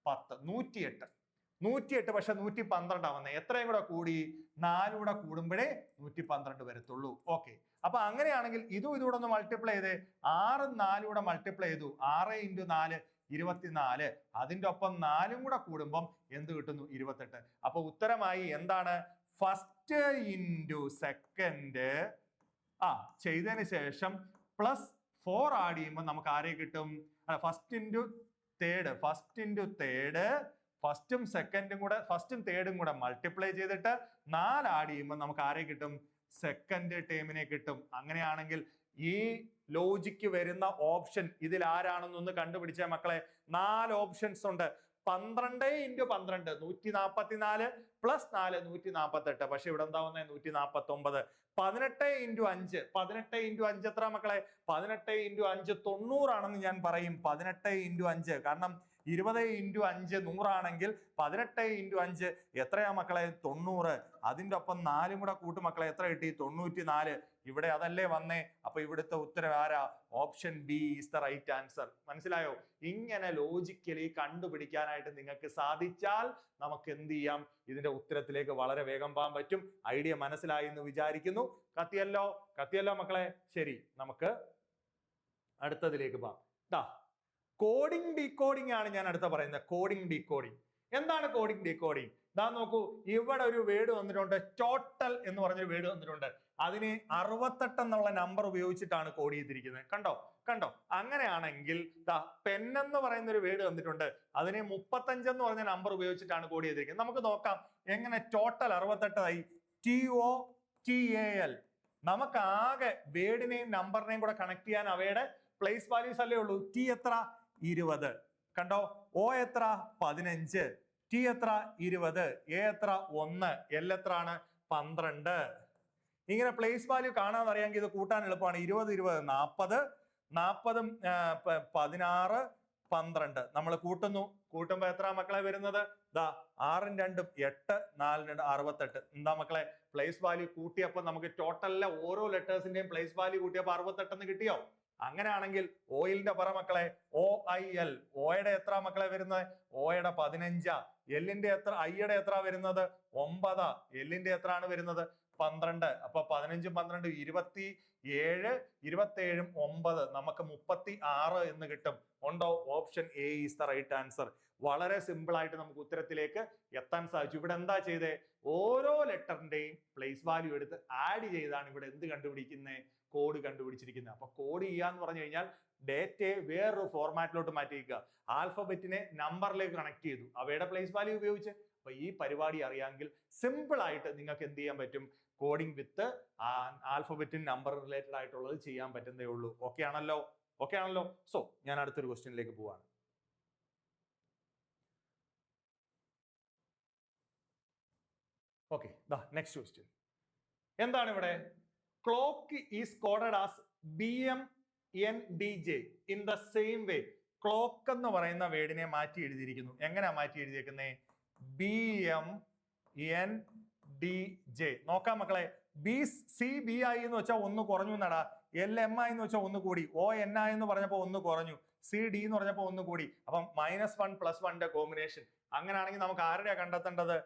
10, 108. 108. പക്ഷെ 112 ആവുന്നത്. എത്രയും കൂടെ കൂടി? 4 കൂടെ കൂടുമ്പോഴേ 112 വരത്തുള്ളൂ. ഓക്കെ. അപ്പൊ അങ്ങനെയാണെങ്കിൽ ഇതുകൂടെ ഒന്ന് മൾട്ടിപ്ലൈ ചെയ്തേ. 6 4 കൂടെ മൾട്ടിപ്ലൈ ചെയ്തു. 6 ഇൻറ്റു 4 24. അതിന്റെ ഒപ്പം 4 കൂടെ കൂടുമ്പം എന്ത് കിട്ടുന്നു? 28. അപ്പൊ ഉത്തരമായി എന്താണ്? ഫസ്റ്റ് ഇൻറ്റു സെക്കൻഡ് ചെയ്തതിന് ശേഷം പ്ലസ് 4 ആഡ് ചെയ്യുമ്പോൾ നമുക്ക് ആരെ കിട്ടും? ഫസ്റ്റ് ഇൻറ്റു തേർഡ്, ഫസ്റ്റും സെക്കൻഡും കൂടെ, ഫസ്റ്റും തേർഡും കൂടെ മൾട്ടിപ്ലൈ ചെയ്തിട്ട് 4 ആഡ് ചെയ്യുമ്പോൾ നമുക്ക് ആരെ കിട്ടും? സെക്കൻഡ് ടേമിനെ കിട്ടും. അങ്ങനെയാണെങ്കിൽ ഈ ലോജിക്ക് വരുന്ന ഓപ്ഷൻ ഇതിൽ ആരാണെന്നൊന്ന് കണ്ടുപിടിച്ച മക്കളെ. 4 ഓപ്ഷൻസ് ഉണ്ട്. 12 ഇൻറ്റു 12 144 പ്ലസ് 4 148. പക്ഷെ ഇവിടെ എന്താ വന്നത്? 149. 18 ഇൻറ്റു 5 എത്ര മക്കളെ? 18 ഇൻറ്റു 5 90 ആണെന്ന് ഞാൻ പറയും. 18 ഇൻറ്റു 5 കാരണം 20 ഇൻറ്റു 5 100 ആണെങ്കിൽ 18 ഇൻറ്റു 5 എത്രയാ മക്കളെ? 90. അതിന്റെ ഒപ്പം 4 കൂടെ കൂട്ടുമക്കളെ എത്ര കിട്ടി? 94. ഇവിടെ അതല്ലേ വന്നേ. അപ്പൊ ഇവിടുത്തെ ഉത്തരം ആരാ? Option B is the right answer. മനസ്സിലായോ? ഇങ്ങനെ ലോജിക്കലി കണ്ടുപിടിക്കാനായിട്ട് നിങ്ങൾക്ക് സാധിച്ചാൽ നമുക്ക് എന്ത് ചെയ്യാം? ഇതിന്റെ ഉത്തരത്തിലേക്ക് വളരെ വേഗം പോകാൻ പറ്റും. ഐഡിയ മനസ്സിലായി എന്ന് വിചാരിക്കുന്നു. കത്തിയല്ലോ മക്കളെ? ശരി, നമുക്ക് അടുത്തതിലേക്ക് പോകാം. കോഡിംഗ് ഡീകോഡിംഗ് ആണ് ഞാൻ അടുത്ത പറയുന്നത്. Coding decoding. എന്താണ് കോഡിംഗ് ഡീകോഡിംഗ്? നോക്കൂ, ഇവിടെ ഒരു വേർഡ് വന്നിട്ടുണ്ട്, ടോട്ടൽ എന്ന് പറഞ്ഞൊരു വേർഡ് വന്നിട്ടുണ്ട്. അതിനെ 68 എന്നുള്ള നമ്പർ ഉപയോഗിച്ചിട്ടാണ് കോഡ് ചെയ്തിരിക്കുന്നത്. കണ്ടോ? അങ്ങനെയാണെങ്കിൽ പെൻ എന്ന് പറയുന്ന ഒരു വേർഡ് വന്നിട്ടുണ്ട്, അതിനെ 35 എന്ന് പറഞ്ഞ നമ്പർ ഉപയോഗിച്ചിട്ടാണ് കോഡ് ചെയ്തിരിക്കുന്നത്. നമുക്ക് നോക്കാം എങ്ങനെ ടോട്ടൽ 68 ആയി. TOTAL. നമുക്ക് ആകെ വേർഡിനെയും നമ്പറിനെയും കൂടെ കണക്ട് ചെയ്യാൻ അവയുടെ പ്ലേസ് വാല്യൂസ് അല്ലേ ഉള്ളൂ. T എത്ര? 20. കണ്ടോ, O എത്ര 15, T എത്ര 20, A എത്ര 1, L എത്ര ആണ് 12. ഇങ്ങനെ പ്ലേസ് വാല്യൂ കാണാൻ അറിയാമെങ്കിൽ ഇത് കൂട്ടാൻ എളുപ്പമാണ്. 20 20 40, 40 16 12 നമ്മൾ കൂട്ടുമ്പോ എത്ര മക്കളെ വരുന്നത്? ദാ 6 2 8, 4 2 68. എന്താ മക്കളെ, പ്ലേസ് വാല്യൂ കൂട്ടിയപ്പോ നമുക്ക് ടോട്ടലിലെ ഓരോ ലെറ്റേഴ്സിന്റെയും പ്ലേസ് വാല്യൂ കൂട്ടിയപ്പോ 68 എന്ന് കിട്ടിയോ? അങ്ങനെയാണെങ്കിൽ ഓയിലിന്റെ പറ മക്കളെ, OIL. ഓയുടെ എത്ര മക്കളെ വരുന്നത്? ഓയുടെ 15. എല്ലിന്റെ എത്ര? ഐയുടെ എത്ര വരുന്നത്? 9. എല്ലിന്റെ എത്ര ആണ് വരുന്നത്? 12. അപ്പൊ 15 12 27, 27 9 നമുക്ക് 36 എന്ന് കിട്ടും. ഉണ്ടോ? Option A is the right answer. വളരെ സിമ്പിൾ ആയിട്ട് നമുക്ക് ഉത്തരത്തിലേക്ക് എത്താൻ സാധിച്ചു. ഇവിടെ എന്താ ചെയ്തേ? ഓരോ ലെറ്ററിന്റെയും പ്ലേസ് വാല്യൂ എടുത്ത് ആഡ് ചെയ്താണ് ഇവിടെ എന്ത് കണ്ടുപിടിക്കുന്നത്? കോഡ് കണ്ടുപിടിച്ചിരിക്കുന്നത്. അപ്പൊ കോഡ് ചെയ്യാന്ന് പറഞ്ഞു കഴിഞ്ഞാൽ ഡേറ്റയെ വേറൊരു ഫോർമാറ്റിലോട്ട് മാറ്റിയിരിക്കുക. ആൽഫബറ്റിനെ നമ്പറിലേക്ക് കണക്ട് ചെയ്തു അവയുടെ പ്ലേസ് വാല്യൂ ഉപയോഗിച്ച്. അപ്പൊ ഈ പരിപാടി അറിയാമെങ്കിൽ സിമ്പിൾ ആയിട്ട് നിങ്ങൾക്ക് എന്ത് ചെയ്യാൻ പറ്റും? കോഡിംഗ് വിത്ത് ആൽഫബറ്റും നമ്പർ റിലേറ്റഡ് ആയിട്ടുള്ളത് ചെയ്യാൻ പറ്റുന്നേ ഉള്ളൂ. ഓക്കെ ആണല്ലോ? ഓക്കെ ആണല്ലോ? സോ ഞാൻ അടുത്തൊരു ക്വസ്റ്റ്യനിലേക്ക് പോവാണ്. ഓക്കെ, നെക്സ്റ്റ് ക്വസ്റ്റ്യൻ എന്താണ് ഇവിടെ? Clock is coded as BMNDJ in the same way. Clock എന്ന് പറയുന്ന വേർഡിനെ മാറ്റി എഴുതിയിരിക്കുന്നു. എങ്ങനെയാ മാറ്റി എഴുതിയേക്കുന്നത്? BMNDJ. നോക്കാം മക്കളെ, CBI എന്ന് വെച്ചാൽ ഒന്ന് കുറഞ്ഞു എന്നടാ, LMI എന്ന് വെച്ചാൽ ഒന്ന് കൂടി, ONI എന്ന് പറഞ്ഞപ്പോ ഒന്ന് കുറഞ്ഞു, CD എന്ന് പറഞ്ഞപ്പോ ഒന്ന് കൂടി. അപ്പം -1 + 1 കോമ്പിനേഷൻ. അങ്ങനെയാണെങ്കിൽ നമുക്ക് ആരുടെയാ കണ്ടെത്തേണ്ടത്?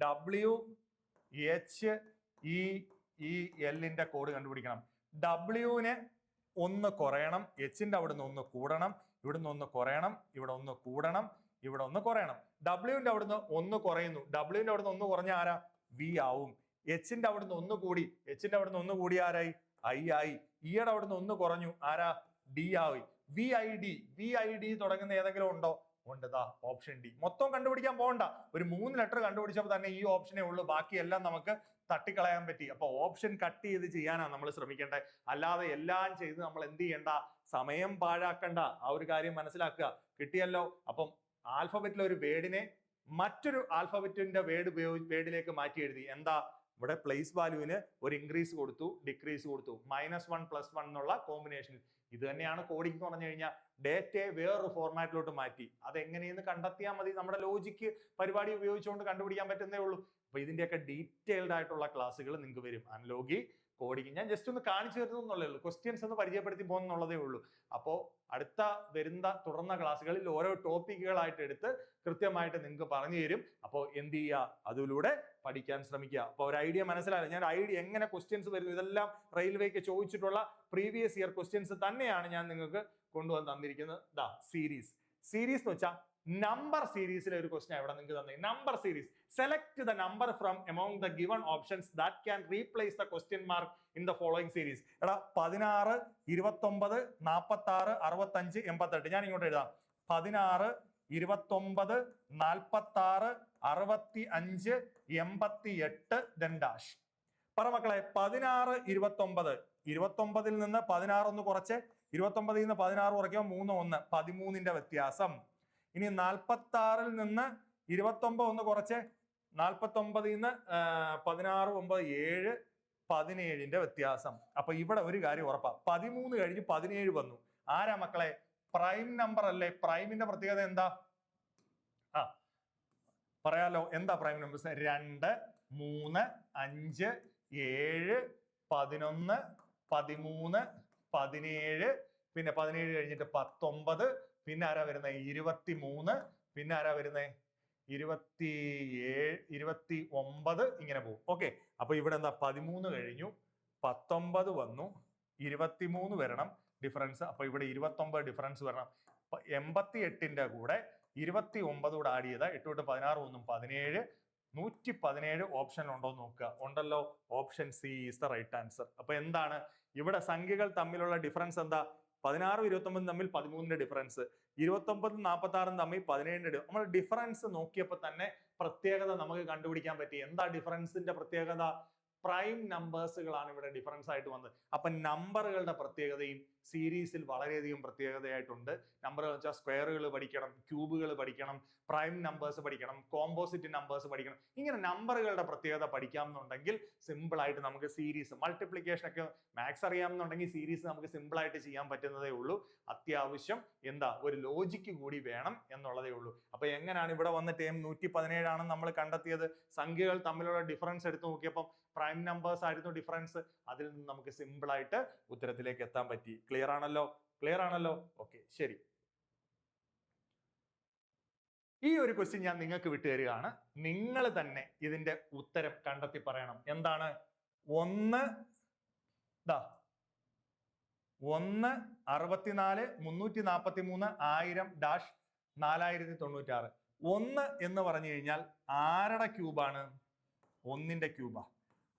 WHEEL കോഡ് കണ്ടുപിടിക്കണം. ഡബ്ല്യുവിനെ ഒന്ന് കുറയണം, എച്ചിന്റെ അവിടുന്ന് ഒന്ന് കൂടണം, ഇവിടുന്ന് ഒന്ന് കുറയണം, ഇവിടെ ഒന്ന് കൂടണം, ഇവിടെ ഒന്ന് കുറയണം. ഡബ്ല്യുവിന്റെ അവിടുന്ന് ഒന്ന് കുറയുന്നു, ഡബ്ല്യുവിന്റെ അവിടുന്ന് ഒന്ന് കുറഞ്ഞ ആരാ? V ആവും. എച്ചിന്റെ അവിടുന്ന് ഒന്ന് കൂടി, എച്ചിന്റെ അവിടുന്ന് ഒന്ന് കൂടി ആരായി? I ആയി. ഇയുടെ അവിടുന്ന് ഒന്ന് കുറഞ്ഞു, ആരാ? D ആയി. VID തുടങ്ങുന്ന ഏതെങ്കിലും ഉണ്ടോ? ഉണ്ട്. Option D. മൊത്തം കണ്ടുപിടിക്കാൻ പോകണ്ട, ഒരു 3 ലെറ്റർ കണ്ടുപിടിച്ചപ്പോൾ തന്നെ ഈ ഓപ്ഷനേ ഉള്ളൂ, ബാക്കിയെല്ലാം നമുക്ക് തട്ടിക്കളയാൻ പറ്റി. അപ്പൊ ഓപ്ഷൻ കട്ട് ചെയ്ത് ചെയ്യാനാണ് നമ്മൾ ശ്രമിക്കേണ്ടത്. അല്ലാതെ എല്ലാം ചെയ്ത് നമ്മൾ എന്ത് ചെയ്യണ്ട? സമയം പാഴാക്കണ്ട. ആ ഒരു കാര്യം മനസ്സിലാക്കുക. കിട്ടിയല്ലോ? അപ്പം ആൽഫബറ്റിലെ ഒരു വേർഡിനെ മറ്റൊരു ആൽഫബറ്റിന്റെ വേർഡിലേക്ക് മാറ്റി എഴുതി. എന്താ? ഇവിടെ പ്ലേസ് വാല്യൂവിന് ഒരു ഇൻക്രീസ് കൊടുത്തു, ഡിക്രീസ് കൊടുത്തു, -1 + 1 എന്നുള്ള കോമ്പിനേഷൻ. ഇത് തന്നെയാണ് കോഡിംഗ് എന്ന് പറഞ്ഞു കഴിഞ്ഞാൽ. ഡേറ്റയെ വേറൊരു ഫോർമാറ്റിലോട്ട് മാറ്റി. അതെങ്ങനെയെന്ന് കണ്ടെത്തിയാൽ മതി. നമ്മുടെ ലോജിക്ക് പരിപാടി ഉപയോഗിച്ചുകൊണ്ട് കണ്ടുപിടിക്കാൻ പറ്റുന്നേ ഉള്ളൂ. അപ്പൊ ഇതിന്റെയൊക്കെ ഡീറ്റെയിൽഡ് ആയിട്ടുള്ള ക്ലാസ്സുകൾ നിങ്ങൾക്ക് വരും. അനലോഗി, കോഡിംഗ് ഞാൻ ജസ്റ്റ് ഒന്ന് കാണിച്ചു തരുന്നു എന്നുള്ളേ ഉള്ളൂ. ക്വസ്റ്റ്യൻസ് ഒന്ന് പരിചയപ്പെടുത്തി പോകുന്നുള്ളതേ ഉള്ളൂ. അപ്പോൾ അടുത്ത വരുന്ന തുടർന്ന ക്ലാസ്സുകളിൽ ഓരോ ടോപ്പിക്കുകളായിട്ട് എടുത്ത് കൃത്യമായിട്ട് നിങ്ങൾക്ക് പറഞ്ഞു തരും. അപ്പോൾ എന്ത് ചെയ്യുക? അതിലൂടെ പഠിക്കാൻ ശ്രമിക്കുക. അപ്പോൾ ഒരു ഐഡിയ മനസ്സിലായില്ല. ഞാൻ ഐഡിയ എങ്ങനെ ക്വസ്റ്റ്യൻസ് വരുന്നു, ഇതെല്ലാം റെയിൽവേക്ക് ചോദിച്ചിട്ടുള്ള പ്രീവിയസ് ഇയർ ക്വസ്റ്റ്യൻസ് തന്നെയാണ് ഞാൻ നിങ്ങൾക്ക് കൊണ്ടുവന്ന് തന്നിരിക്കുന്നത്. സീരീസ് എന്ന് വെച്ചാൽ നമ്പർ സീരീസിലെ ഒരു ക്വസ്റ്റ്യൻ ഇവിടെ നിങ്ങൾക്ക് തന്നെ. Number series, select the number from among the given options that can replace the question mark in the following series. എടാ 16, 29, 46, 65, 88. ഞാൻ ഇങ്ങോട്ട് എഴുതാം. 16, 29, 46, 65, 88 then dash. പറ മക്കളെ, 16, 29. 29ൽ നിന്ന് 16 ഒന്ന് കുറച്ച്, 29ൽ നിന്ന് 16 കുറയ്ക്കുമ്പോൾ 3 1, 13ന്റെ വ്യത്യാസം. ഇനി 46ൽ നിന്ന് 29 ഒന്ന് കുറച്ച്, 49ൽ നിന്ന് 16 9 7, 17ന്റെ വ്യത്യാസം. അപ്പൊ ഇവിടെ ഒരു കാര്യം ഉറപ്പാ, 13 കഴിഞ്ഞ് 17 വന്നു. ആരാ മക്കളെ? പ്രൈം നമ്പർ അല്ലേ? പ്രൈമിന്റെ പ്രത്യേകത എന്താ? പറയാലോ, എന്താ പ്രൈം നമ്പേഴ്സ്? 2 3 5 7 11 13 17, പിന്നെ 17 കഴിഞ്ഞിട്ട് 19, പിന്നെ ആരാ വരുന്നത്? 23, പിന്നെ ആരാ വരുന്നത്? 27 29, ഇങ്ങനെ പോകും. ഓക്കെ, അപ്പൊ ഇവിടെ എന്താ? 13 കഴിഞ്ഞു, 19 വന്നു, 23 വരണം ഡിഫറൻസ്. അപ്പൊ ഇവിടെ 29 ഡിഫറൻസ് വരണം. 88ന്റെ കൂടെ 29 കൂടെ ആഡ് ചെയ്താൽ 8 തൊട്ട് 16 1 17, 117 ഓപ്ഷൻ ഉണ്ടോ എന്ന് നോക്കുക. ഉണ്ടല്ലോ. Option C is the right answer. അപ്പൊ എന്താണ് ഇവിടെ സംഖ്യകൾ തമ്മിലുള്ള ഡിഫറൻസ്? എന്താ? 16 29 തമ്മിൽ 13ന്റെ ഡിഫറൻസ്, 29 46 തമ്മിൽ 17ന്റെ. നമ്മൾ ഡിഫറൻസ് നോക്കിയപ്പോൾ തന്നെ പ്രത്യേകത നമുക്ക് കണ്ടുപിടിക്കാൻ പറ്റി. എന്താ ഡിഫറൻസിന്റെ പ്രത്യേകത? പ്രൈം നമ്പേഴ്സുകളാണ് ഇവിടെ ഡിഫറൻസ് ആയിട്ട് വന്നത്. അപ്പൊ നമ്പറുകളുടെ പ്രത്യേകതയും സീരീസിൽ വളരെയധികം പ്രത്യേകതയായിട്ടുണ്ട്. നമ്പറുകൾ വെച്ചാൽ സ്ക്വയറുകൾ പഠിക്കണം, ക്യൂബുകൾ പഠിക്കണം, പ്രൈം നമ്പേഴ്സ് പഠിക്കണം, കോമ്പോസിറ്റ് നമ്പേഴ്സ് പഠിക്കണം. ഇങ്ങനെ നമ്പറുകളുടെ പ്രത്യേകത പഠിക്കാമെന്നുണ്ടെങ്കിൽ സിമ്പിൾ ആയിട്ട് നമുക്ക് സീരീസ് മൾട്ടിപ്ലിക്കേഷൻ ഒക്കെ മാത്സ് അറിയാമെന്നുണ്ടെങ്കിൽ സീരീസ് നമുക്ക് സിമ്പിൾ ആയിട്ട് ചെയ്യാൻ പറ്റുന്നതേ ഉള്ളൂ. അത്യാവശ്യം ഒരു ലോജിക്ക് കൂടി വേണം എന്നുള്ളതേ ഉള്ളൂ. അപ്പൊ എങ്ങനെയാണ് ഇവിടെ വന്ന ടേം 117 ആണെന്ന് നമ്മൾ കണ്ടെത്തിയത്? സംഖ്യകൾ തമ്മിലുള്ള ഡിഫറൻസ് എടുത്ത് നോക്കിയപ്പോൾ പ്രൈം നമ്പേഴ്സ് ആയിരുന്നു ഡിഫറൻസ്. അതിൽ നിന്ന് നമുക്ക് സിമ്പിൾ ആയിട്ട് ഉത്തരത്തിലേക്ക് എത്താൻ പറ്റി. ക്ലിയർ ആണല്ലോ? ഓക്കെ, ശരി. ഈ ഒരു ക്വസ്റ്റ്യൻ ഞാൻ നിങ്ങൾക്ക് വിട്ടുതരികയാണ്. നിങ്ങൾ തന്നെ ഇതിന്റെ ഉത്തരം കണ്ടെത്തി പറയണം. എന്താണ്? 1 64 343 1000 4096. 1 എന്ന് പറഞ്ഞു കഴിഞ്ഞാൽ ആരുടെ ക്യൂബാണ്? 1ന്റെ ക്യൂബാ.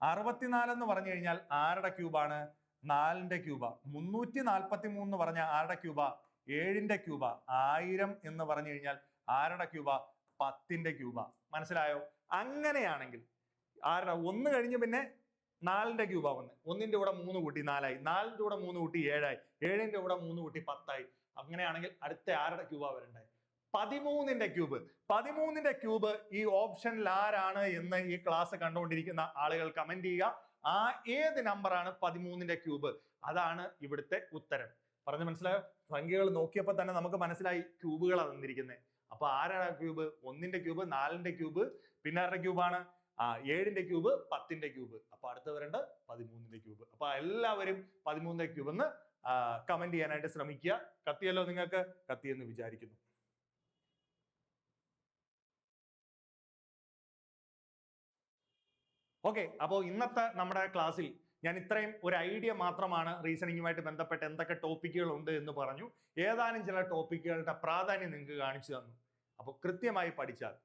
64 എന്ന് പറഞ്ഞു കഴിഞ്ഞാൽ ആരുടെ ക്യൂബാണ്? 4ന്റെ ക്യൂബാ. 343 എന്ന് പറഞ്ഞാൽ ആരുടെ ക്യൂബാ? 7ന്റെ ക്യൂബാ. 1000 എന്ന് പറഞ്ഞു കഴിഞ്ഞാൽ ആരുടെ ക്യൂബാ? 10ന്റെ ക്യൂബാ. മനസ്സിലായോ? അങ്ങനെയാണെങ്കിൽ ആരുടെ 1 കഴിഞ്ഞ് പിന്നെ 4ന്റെ ക്യൂബാ വന്ന് 1ന്റെ കൂടെ 3 കൂട്ടി 4 ആയി, 4ന്റെ കൂടെ 3 കൂട്ടി 7 ആയി, 7ന്റെ കൂടെ 3 കൂട്ടി 10 ആയി. അങ്ങനെയാണെങ്കിൽ അടുത്ത ആരുടെ ക്യൂബാ വരണ്ടേ? 13ന്റെ ക്യൂബ്. 13ന്റെ ക്യൂബ് ഈ ഓപ്ഷനിൽ ആരാണ് എന്ന് ഈ ക്ലാസ് കണ്ടുകൊണ്ടിരിക്കുന്ന ആളുകൾ കമന്റ് ചെയ്യുക. ഏത് നമ്പർ ആണ് 13ന്റെ ക്യൂബ്? അതാണ് ഇവിടുത്തെ ഉത്തരം. പറഞ്ഞു മനസ്സിലായോ? സംഖ്യകൾ നോക്കിയപ്പോൾ തന്നെ നമുക്ക് മനസ്സിലായി ക്യൂബുകളാണ് തന്നിരിക്കുന്നത്. അപ്പൊ ആരാണ് ക്യൂബ്? 1ന്റെ ക്യൂബ്, 4ന്റെ ക്യൂബ്, പിന്നെ ആരുടെ ക്യൂബാണ്? 7ന്റെ ക്യൂബ്, 10ന്റെ ക്യൂബ്. അപ്പൊ അടുത്ത് വരേണ്ട 13ന്റെ ക്യൂബ്. അപ്പൊ എല്ലാവരും 13ന്റെ ക്യൂബ് എന്ന് കമന്റ് ചെയ്യാനായിട്ട് ശ്രമിക്കുക. കത്തിയല്ലോ നിങ്ങൾക്ക്? കത്തിയെന്ന് വിചാരിക്കുന്നു. ഓക്കെ, അപ്പോൾ ഇന്നത്തെ നമ്മുടെ ക്ലാസ്സിൽ ഞാൻ ഇത്രയും ഒരു ഐഡിയ മാത്രമാണ് റീസണിങ്ങുമായിട്ട് ബന്ധപ്പെട്ട് എന്തൊക്കെ ടോപ്പിക്കുകൾ ഉണ്ട് എന്ന് പറഞ്ഞു. ഏതാനും ചില ടോപ്പിക്കുകളുടെ പ്രാധാന്യം നിങ്ങൾക്ക് കാണിച്ചു തന്നു. അപ്പോൾ കൃത്യമായി പഠിച്ചാൽ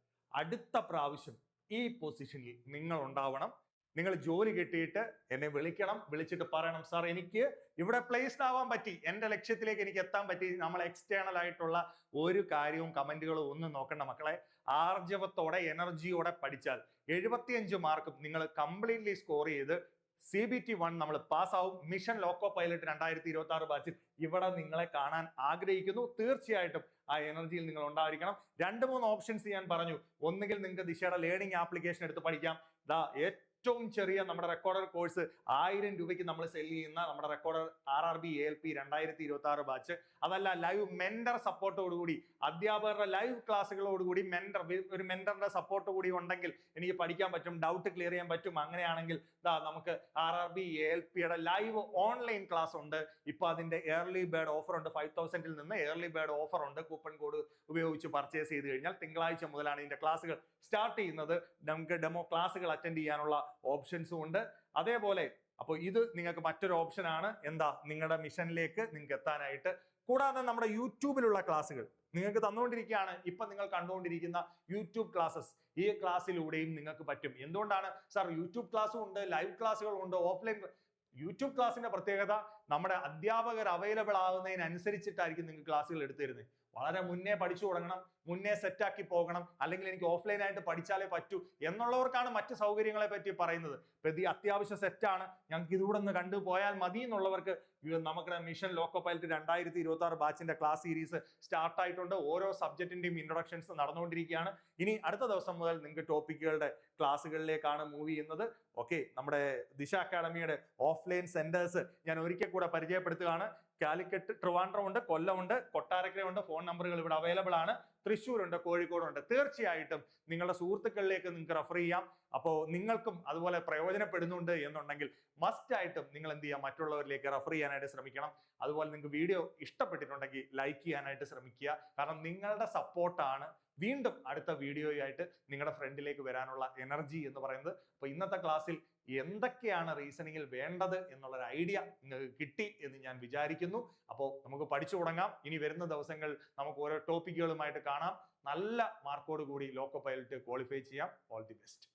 അടുത്ത പ്രാവശ്യം ഈ പൊസിഷനിൽ നിങ്ങൾ ഉണ്ടാവണം. നിങ്ങൾ ജോലി കിട്ടിയിട്ട് എന്നെ വിളിക്കണം. വിളിച്ചിട്ട് പറയണം, സാർ എനിക്ക് ഇവിടെ പ്ലേസ്ഡ് ആവാൻ പറ്റി, എൻ്റെ ലക്ഷ്യത്തിലേക്ക് എനിക്ക് എത്താൻ പറ്റി. നമ്മൾ എക്സ്റ്റേണൽ ആയിട്ടുള്ള ഒരു കാര്യവും കമന്റുകളും ഒന്നും നോക്കണ്ട മക്കളെ. ആർജവത്തോടെ എനർജിയോടെ പഠിച്ചാൽ 75 മാർക്കും നിങ്ങൾ കംപ്ലീറ്റ്ലി സ്കോർ ചെയ്ത് CBT 1 നമ്മൾ പാസ്സാവും. മിഷൻ ലോക്കോ പൈലറ്റ് 2026 ബാച്ചിൽ ഇവിടെ നിങ്ങളെ കാണാൻ ആഗ്രഹിക്കുന്നു. തീർച്ചയായിട്ടും ആ എനർജിയിൽ നിങ്ങൾ ഉണ്ടായിരിക്കണം. 2-3 ഓപ്ഷൻസ് ഞാൻ പറഞ്ഞു. ഒന്നുകിൽ നിങ്ങൾക്ക് ദിശയുടെ ലേണിംഗ് ആപ്ലിക്കേഷൻ എടുത്ത് പഠിക്കാം. ഏറ്റവും ചെറിയ നമ്മുടെ റെക്കോർഡർ കോഴ്സ് 1000 രൂപയ്ക്ക് നമ്മൾ സെല് ചെയ്യുന്ന നമ്മുടെ റെക്കോർഡർ RRB ALP 2026 ബാച്ച്. അതല്ല, ലൈവ് മെന്റർ സപ്പോർട്ടോടുകൂടി, അധ്യാപകരുടെ ലൈവ് ക്ലാസ്സുകളോടുകൂടി ഒരു മെന്ററിന്റെ സപ്പോർട്ട് കൂടി ഉണ്ടെങ്കിൽ എനിക്ക് പഠിക്കാൻ പറ്റും, ഡൗട്ട് ക്ലിയർ ചെയ്യാൻ പറ്റും. അങ്ങനെയാണെങ്കിൽ നമുക്ക് RRB ALPയുടെ ലൈവ് ഓൺലൈൻ ക്ലാസ് ഉണ്ട്. ഇപ്പൊ അതിന്റെ ഏർലി ബേർഡ് ഓഫർ ഉണ്ട്. 5000-ൽ നിന്ന് ഏർലി ബേർഡ് ഓഫർ ഉണ്ട്. കൂപ്പൺ കോഡ് ഉപയോഗിച്ച് പർച്ചേസ് ചെയ്ത് കഴിഞ്ഞാൽ തിങ്കളാഴ്ച മുതലാണ് ഇതിന്റെ ക്ലാസ്സുകൾ സ്റ്റാർട്ട് ചെയ്യുന്നത്. നമുക്ക് ഡെമോ ക്ലാസ്സുകൾ അറ്റൻഡ് ചെയ്യാനുള്ള ഓപ്ഷൻസും ഉണ്ട്. അതേപോലെ അപ്പോൾ ഇത് നിങ്ങൾക്ക് മറ്റൊരു ഓപ്ഷൻ ആണ്. നിങ്ങളുടെ മിഷനിലേക്ക് നിങ്ങൾക്ക് എത്താനായിട്ട്. കൂടാതെ നമ്മുടെ യൂട്യൂബിലുള്ള ക്ലാസ്സുകൾ നിങ്ങൾക്ക് തന്നുകൊണ്ടിരിക്കുകയാണ്. ഇപ്പൊ നിങ്ങൾ കണ്ടുകൊണ്ടിരിക്കുന്ന യൂട്യൂബ് ക്ലാസ്സസ്, ഈ ക്ലാസ്സിലൂടെയും നിങ്ങൾക്ക് പറ്റും. എന്തുകൊണ്ടാണ് സാർ യൂട്യൂബ് ക്ലാസ്സും ഉണ്ട്, ലൈവ് ക്ലാസ്സുകളും ഉണ്ട്, ഓഫ്ലൈൻ? യൂട്യൂബ് ക്ലാസ്സിന്റെ പ്രത്യേകത നമ്മുടെ അധ്യാപകർ അവൈലബിൾ ആവുന്നതിനനുസരിച്ചിട്ടായിരിക്കും നിങ്ങൾക്ക് ക്ലാസ്സുകൾ എടുത്തു തരുന്നത്. വളരെ മുന്നേ പഠിച്ചു തുടങ്ങണം, മുന്നേ സെറ്റാക്കി പോകണം, അല്ലെങ്കിൽ എനിക്ക് ഓഫ്ലൈൻ ആയിട്ട് പഠിച്ചാലേ പറ്റൂ എന്നുള്ളവർക്കാണ് മറ്റ് സൗകര്യങ്ങളെ പറ്റി പറയുന്നത്. ഇത് അത്യാവശ്യം സെറ്റാണ്, ഞങ്ങൾക്ക് ഇതുകൂടെ ഒന്ന് കണ്ടുപോയാൽ മതി എന്നുള്ളവർക്ക് നമ്മുടെ മിഷൻ ലോക്കോ പൈലറ്റ് 2026 ബാച്ചിന്റെ ക്ലാസ് സീരീസ് സ്റ്റാർട്ട് ആയിട്ടുണ്ട്. ഓരോ സബ്ജക്റ്റിന്റെയും ഇൻട്രൊഡക്ഷൻസ് നടന്നുകൊണ്ടിരിക്കുകയാണ്. ഇനി അടുത്ത ദിവസം മുതൽ നിങ്ങൾക്ക് ടോപ്പിക്കുകളുടെ ക്ലാസ്സുകളിലേക്കാണ് മൂവ് ചെയ്യുന്നത്. ഓക്കെ, നമ്മുടെ ദിശ അക്കാഡമിയുടെ ഓഫ്ലൈൻ സെന്റേഴ്സ് ഞാൻ ഒരിക്കൽ കൂടെ പരിചയപ്പെടുത്തുകയാണ്. കാലിക്കറ്റ്, ട്രിവാൻഡ്രം ഉണ്ട്, കൊല്ലമുണ്ട്, കൊട്ടാരക്കരയുണ്ട്. ഫോൺ നമ്പറുകൾ ഇവിടെ അവൈലബിൾ ആണ്. തൃശ്ശൂരുണ്ട്, കോഴിക്കോടുണ്ട്. തീർച്ചയായിട്ടും നിങ്ങളുടെ സുഹൃത്തുക്കളിലേക്ക് നിങ്ങൾക്ക് റെഫർ ചെയ്യാം. അപ്പോൾ നിങ്ങൾക്കും അതുപോലെ പ്രയോജനപ്പെടുന്നുണ്ട് എന്നുണ്ടെങ്കിൽ മസ്റ്റ് ആയിട്ടും നിങ്ങൾ എന്ത് ചെയ്യുക, മറ്റുള്ളവരിലേക്ക് റെഫർ ചെയ്യാനായിട്ട് ശ്രമിക്കണം. അതുപോലെ നിങ്ങൾക്ക് വീഡിയോ ഇഷ്ടപ്പെട്ടിട്ടുണ്ടെങ്കിൽ ലൈക്ക് ചെയ്യാനായിട്ട് ശ്രമിക്കുക. കാരണം നിങ്ങളുടെ സപ്പോർട്ടാണ് വീണ്ടും അടുത്ത വീഡിയോയായിട്ട് നിങ്ങളുടെ ഫ്രണ്ടിലേക്ക് വരാനുള്ള എനർജി എന്ന് പറയുന്നത്. അപ്പോൾ ഇന്നത്തെ ക്ലാസ്സിൽ എന്തൊക്കെയാണ് റീസണിങ്ങിൽ വേണ്ടത് എന്നുള്ളൊരു ഐഡിയ നിങ്ങൾക്ക് കിട്ടി എന്ന് ഞാൻ വിചാരിക്കുന്നു. അപ്പോൾ നമുക്ക് പഠിച്ചു തുടങ്ങാം. ഇനി വരുന്ന ദിവസങ്ങൾ നമുക്ക് ഓരോ ടോപ്പിക്കുകളുമായിട്ട് കാണാം. നല്ല മാർക്കോട് കൂടി ലോക്കോ പൈലറ്റ് ക്വാളിഫൈ ചെയ്യാം. All the best.